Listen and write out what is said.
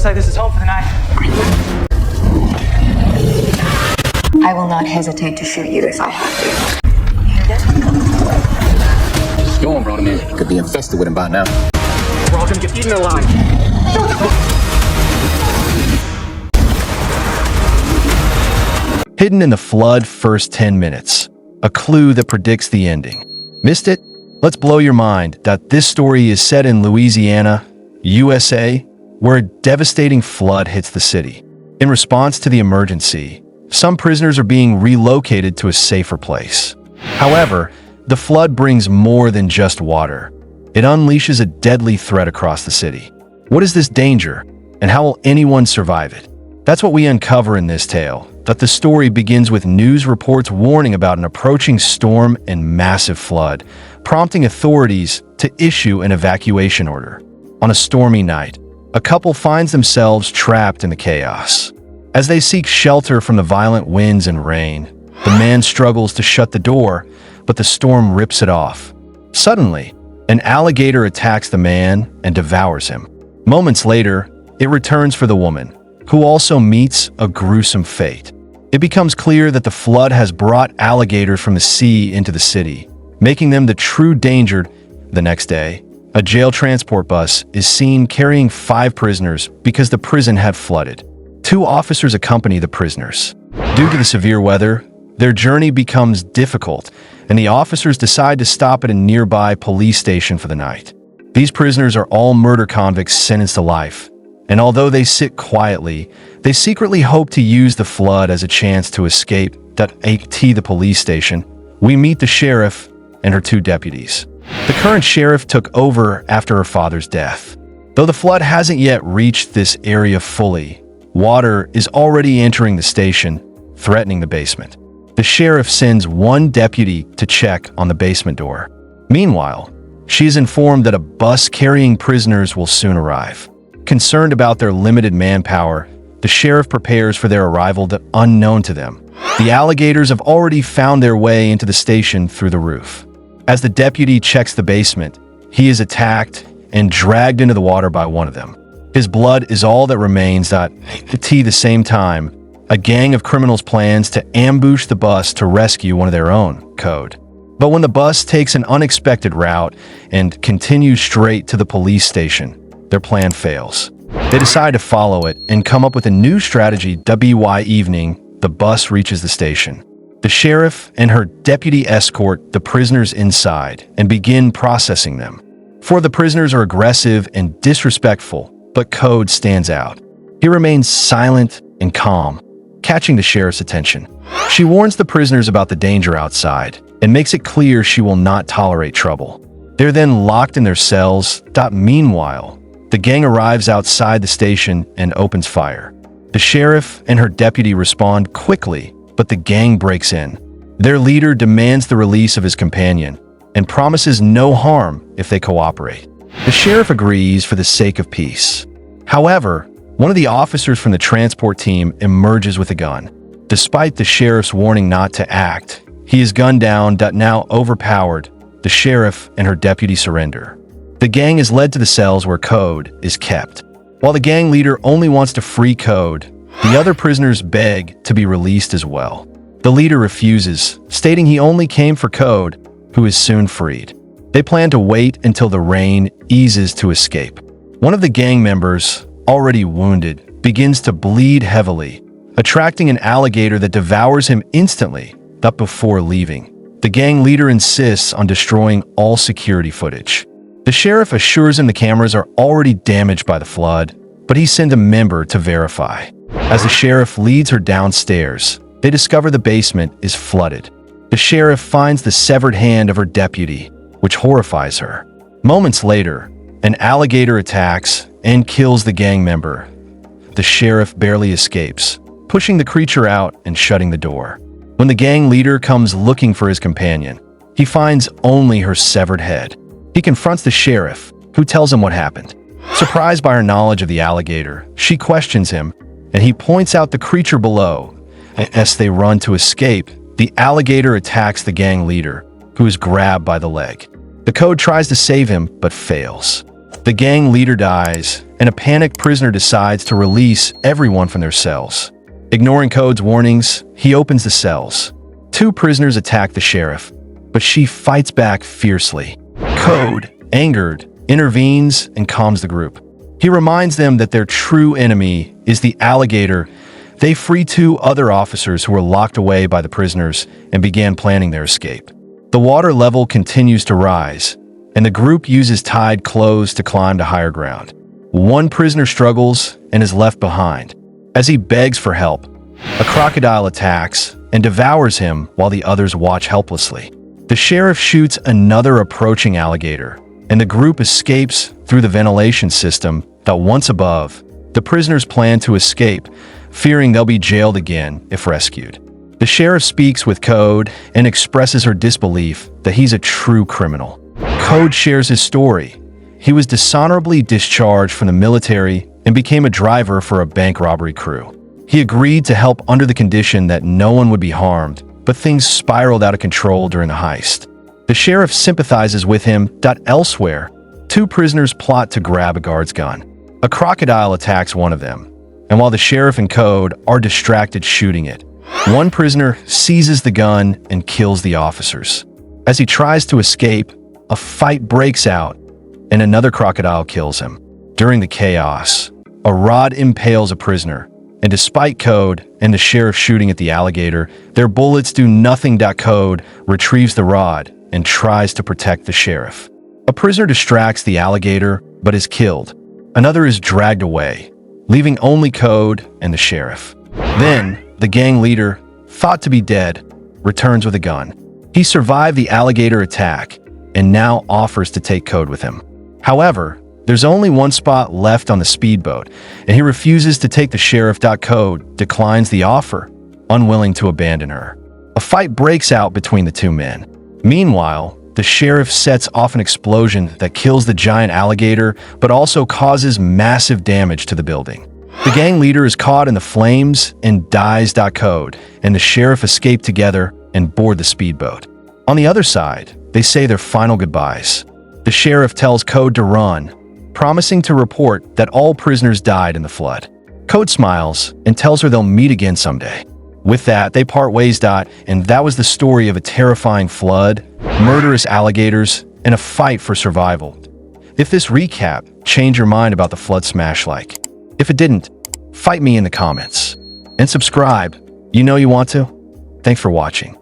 Looks like this is home for the night. I will not hesitate to shoot you if I have to. Go on, Brody, man. Could be infested with him by now. We're all gonna get eaten alive. Hidden in the flood first 10 minutes. A clue that predicts the ending. Missed it? Let's blow your mind that this story is set in Louisiana, USA, where a devastating flood hits the city. In response to the emergency, some prisoners are being relocated to a safer place. However, the flood brings more than just water. It unleashes a deadly threat across the city. What is this danger, and how will anyone survive it? That's what we uncover in this tale, that the story begins with news reports warning about an approaching storm and massive flood, prompting authorities to issue an evacuation order. On a stormy night, a couple finds themselves trapped in the chaos. As they seek shelter from the violent winds and rain, the man struggles to shut the door, but the storm rips it off. Suddenly, an alligator attacks the man and devours him. Moments later, it returns for the woman, who also meets a gruesome fate. It becomes clear that the flood has brought alligators from the sea into the city, making them the true danger. The next day, a jail transport bus is seen carrying 5 prisoners because the prison had flooded. 2 officers accompany the prisoners. Due to the severe weather, their journey becomes difficult, and the officers decide to stop at a nearby police station for the night. These prisoners are all murder convicts sentenced to life, and although they sit quietly, they secretly hope to use the flood as a chance to escape. At the police station, we meet the sheriff and her 2 deputies. The current sheriff took over after her father's death. Though the flood hasn't yet reached this area fully, water is already entering the station, threatening the basement. The sheriff sends 1 deputy to check on the basement door. Meanwhile, she is informed that a bus carrying prisoners will soon arrive. Concerned about their limited manpower, the sheriff prepares for their arrival unknown to them. The alligators have already found their way into the station through the roof. As the deputy checks the basement, he is attacked and dragged into the water by one of them. His blood is all that remains. At the same time, a gang of criminals plans to ambush the bus to rescue one of their own, Code. But when the bus takes an unexpected route and continues straight to the police station, their plan fails. They decide to follow it and come up with a new strategy. Evening, the bus reaches the station. The sheriff and her deputy escort the prisoners inside and begin processing them. 4 of the prisoners are aggressive and disrespectful, but Code stands out. He remains silent and calm, catching the sheriff's attention. She warns the prisoners about the danger outside and makes it clear she will not tolerate trouble. They're then locked in their cells. Meanwhile, the gang arrives outside the station and opens fire. The sheriff and her deputy respond quickly, but the gang breaks in. Their leader demands the release of his companion and promises no harm if they cooperate. The sheriff agrees for the sake of peace. However, one of the officers from the transport team emerges with a gun. Despite the sheriff's warning not to act, he is gunned down. Now overpowered, the sheriff and her deputy surrender. The gang is led to the cells where Code is kept. While the gang leader only wants to free Code, the other prisoners beg to be released as well. The leader refuses, stating he only came for Code, who is soon freed. They plan to wait until the rain eases to escape. One of the gang members, already wounded, begins to bleed heavily, attracting an alligator that devours him instantly, but before leaving. The gang leader insists on destroying all security footage. The sheriff assures him the cameras are already damaged by the flood, but he sent a member to verify. As the sheriff leads her downstairs, they discover the basement is flooded. The sheriff finds the severed hand of her deputy, which horrifies her. Moments later, an alligator attacks and kills the gang member. The sheriff barely escapes, pushing the creature out and shutting the door. When the gang leader comes looking for his companion, he finds only her severed head. He confronts the sheriff, who tells him what happened. Surprised by her knowledge of the alligator, she questions him, and he points out the creature below. As they run to escape, the alligator attacks the gang leader, who is grabbed by the leg. The Code tries to save him, but fails. The gang leader dies, and a panicked prisoner decides to release everyone from their cells. Ignoring Code's warnings, he opens the cells. 2 prisoners attack the sheriff, but she fights back fiercely. Code, angered, intervenes and calms the group. He reminds them that their true enemy is the alligator. They free 2 other officers who were locked away by the prisoners and began planning their escape. The water level continues to rise, and the group uses tide clothes to climb to higher ground. 1 prisoner struggles and is left behind. As he begs for help, a crocodile attacks and devours him while the others watch helplessly. The sheriff shoots another approaching alligator, and the group escapes through the ventilation system that once above. The prisoners plan to escape, fearing they'll be jailed again if rescued. The sheriff speaks with Code and expresses her disbelief that he's a true criminal. Code shares his story. He was dishonorably discharged from the military and became a driver for a bank robbery crew. He agreed to help under the condition that no one would be harmed, but things spiraled out of control during the heist. The sheriff sympathizes with him. Elsewhere, 2 prisoners plot to grab a guard's gun. A crocodile attacks one of them, and while the sheriff and Code are distracted shooting it, 1 prisoner seizes the gun and kills the officers. As he tries to escape, a fight breaks out, and another crocodile kills him. During the chaos, a rod impales a prisoner, and despite Code and the sheriff shooting at the alligator, their bullets do nothing. Code retrieves the rod and tries to protect the sheriff. A prisoner distracts the alligator, but is killed. Another is dragged away, leaving only Code and the sheriff. Then, the gang leader, thought to be dead, returns with a gun. He survived the alligator attack and now offers to take Code with him. However, there's only 1 spot left on the speedboat, and he refuses to take the sheriff. Code declines the offer, unwilling to abandon her. A fight breaks out between the 2 men. Meanwhile, the sheriff sets off an explosion that kills the giant alligator, but also causes massive damage to the building. The gang leader is caught in the flames and dies. Code and the sheriff escape together and board the speedboat. On the other side, they say their final goodbyes. The sheriff tells Code to run, promising to report that all prisoners died in the flood. Code smiles and tells her they'll meet again someday. With that, they part ways. And that was the story of a terrifying flood, murderous alligators, and a fight for survival. If this recap changed your mind about the flood smash, like. If it didn't, fight me in the comments. And subscribe. You know you want to. Thanks for watching.